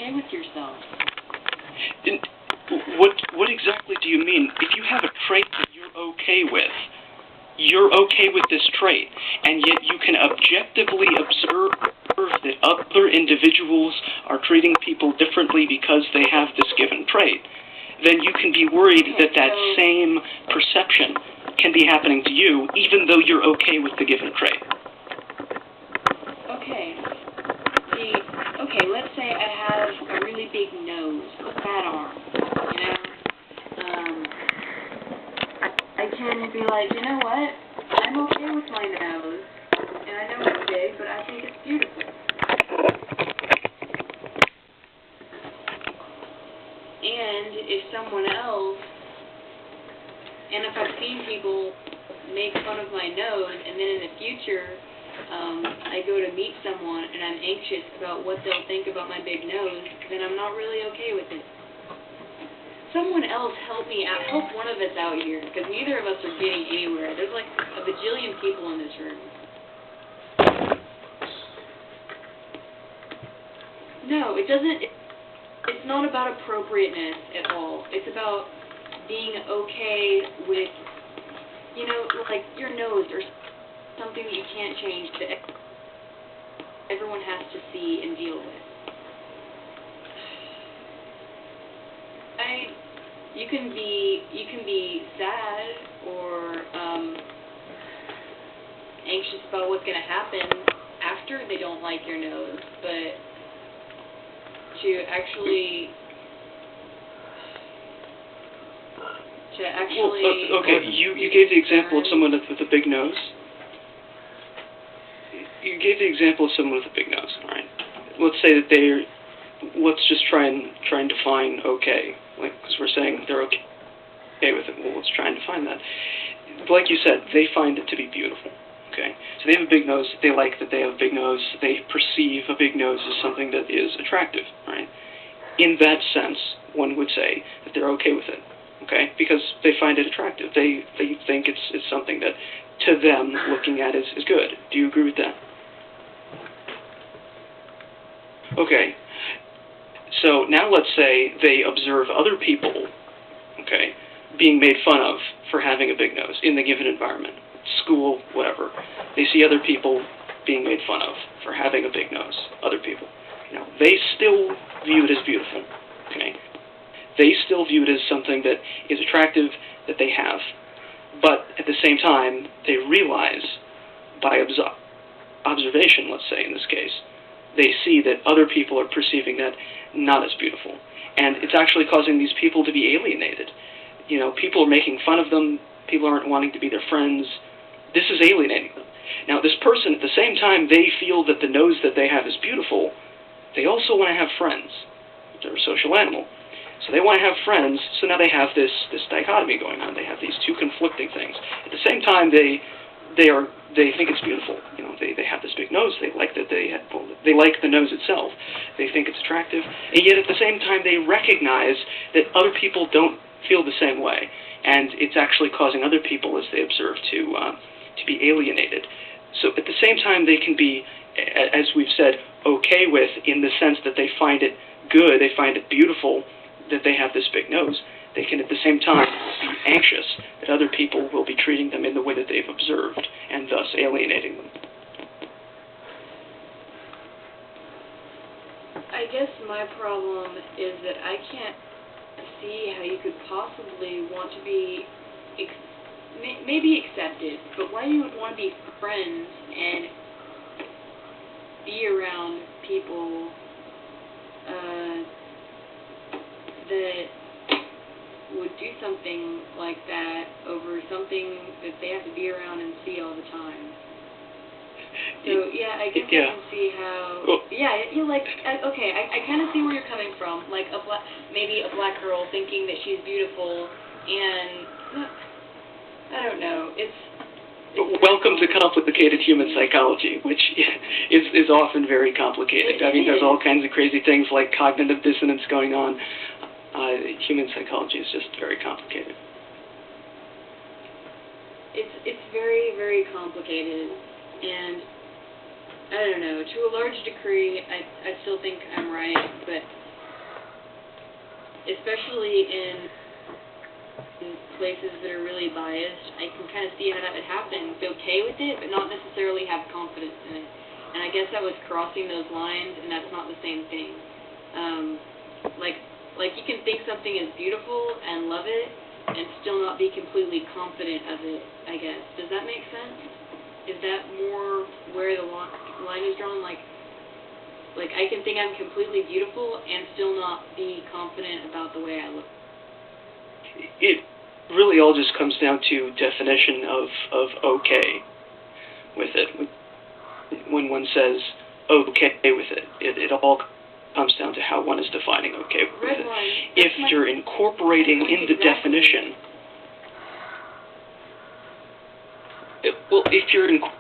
okay with yourself. What exactly do you mean? If you have a trait that you're okay with this trait, and yet you can objectively observe that other individuals are treating people differently because they have this given trait, then you can be worried that same perception can be happening to you, even though you're okay with the given trait. Okay. Let's say I have a really big nose, a fat arm, I can be like, you know what, I'm okay with my nose, and I know it's big, but I think it's beautiful. And if I've seen people make fun of my nose, and then in the future, I go to meet someone and I'm anxious about what they'll think about my big nose, then I'm not really okay with it. Someone else help me out, help one of us out here, because neither of us are getting anywhere. There's like a bajillion people in this room. No, it doesn't, it's not about appropriateness at all. It's about being okay with, like your nose or something that you can't change that everyone has to see and deal with. You can be sad or anxious about what's going to happen after they don't like your nose, but to actually okay, you gave the example of someone with a big nose. You gave the example of someone with a big nose, all right? Let's say that let's just try and define okay, because we're saying they're okay with it. Well, let's try and define that. Like you said, they find it to be beautiful, okay? So they have a big nose, they like that they have a big nose, they perceive a big nose as something that is attractive, right? In that sense, one would say that they're okay with it, okay? Because they find it attractive. They think it's something that, to them, looking at is good. Do you agree with that? Okay, so now let's say they observe other people, okay, being made fun of for having a big nose in the given environment, school, whatever. They see other people being made fun of for having a big nose, other people. They still view it as beautiful, okay? They still view it as something that is attractive, that they have. But at the same time, they realize by observation, let's say in this case, they see that other people are perceiving that not as beautiful. And it's actually causing these people to be alienated. People are making fun of them, people aren't wanting to be their friends. This is alienating them. Now, this person, at the same time they feel that the nose that they have is beautiful, they also want to have friends. They're a social animal. So they want to have friends, so now they have this dichotomy going on. They have these two conflicting things. At the same time, they think it's beautiful. They have this big nose. They like that they like the nose itself. They think it's attractive, and yet at the same time they recognize that other people don't feel the same way, and it's actually causing other people, as they observe, to be alienated. So at the same time they can be, as we've said, okay with, in the sense that they find it good, they find it beautiful that they have this big nose. They can at the same time be anxious that other people will be treating them in the way that they've observed, and thus alienating them. I guess my problem is that I can't see how you could possibly want to be maybe accepted, but why you would want to be friends and be around people that would do something like that over something that they have to be around and see all the time. So, yeah, I guess I can see how, okay, I kind of see where you're coming from, like maybe a black girl thinking that she's beautiful, and, I don't know, Welcome to complicated human psychology, which is often very complicated. I mean, there's all kinds of crazy things like cognitive dissonance going on. Human psychology is just very complicated. It's very, very complicated, and I don't know, to a large degree, I still think I'm right, but especially in places that are really biased, I can kind of see how that would happen. Be okay with it, but not necessarily have confidence in it. And I guess that was crossing those lines, and that's not the same thing. Like you can think something is beautiful and love it, and still not be completely confident of it, I guess. Does that make sense? Is that more where the line is drawn? Like I can think I'm completely beautiful and still not be confident about the way I look. It really all just comes down to definition of okay with it. When one says okay with it, it all comes down to how one is defining okay with it. If you're incorporating in the definition, well, if you're incorporating